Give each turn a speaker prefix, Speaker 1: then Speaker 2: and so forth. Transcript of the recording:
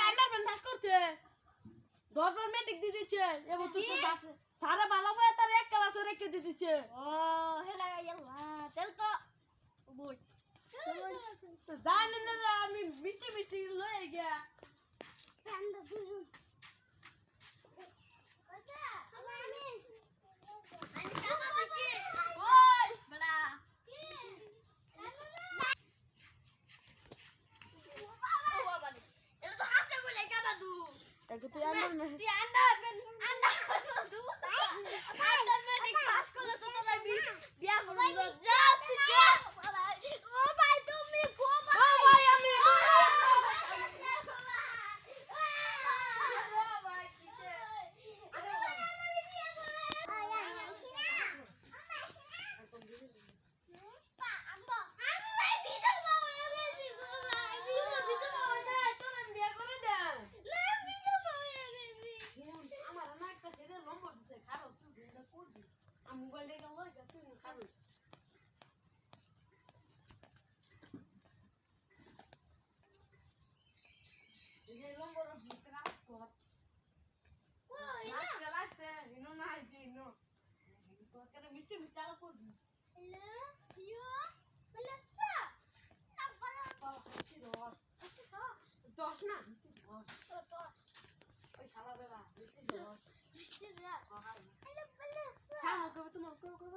Speaker 1: underpant pass করছে 10 বার metric দিয়ে দিচ্ছে এবং তুই সারা ভালো হয়ে তার এক ক্লাস রেখে দিয়ে দিচ্ছে
Speaker 2: ও হেলা ইয়াল্লা তেল তো বই
Speaker 1: তো জানি না রে, আমি মিষ্টি মিষ্টি লয়ে গিয়া
Speaker 2: ঠান্ডা দুজু আচ্ছা আমি কাদা দেখি ওই বড়া কি এটা তো হাতে বলে কাদা দু
Speaker 1: একে তুই আন্ডারপ্যান্ট
Speaker 2: তুই আন্ডা দু আন্ডারপ্যান্ট পাস করলে তো তোরা বিয়া করবি যা তুই যা ও ভাই তুমি গো
Speaker 1: ও ভাই আমি আমার না একটা ছেলে নম্বর দিছে খারাপ তুই এটা করবি আমি মোবাইল দেখে লই যা তুই খারাপ এই নম্বর দিতে না কর লাগছে ইনো না যে ইনো তো কেন মিষ্টি মিষ্টি আলো করবি দশ না মিষ্টি দশ ওই শালা বেলা মিষ্টি দশ হ্যাঁ কবে তোমার কবে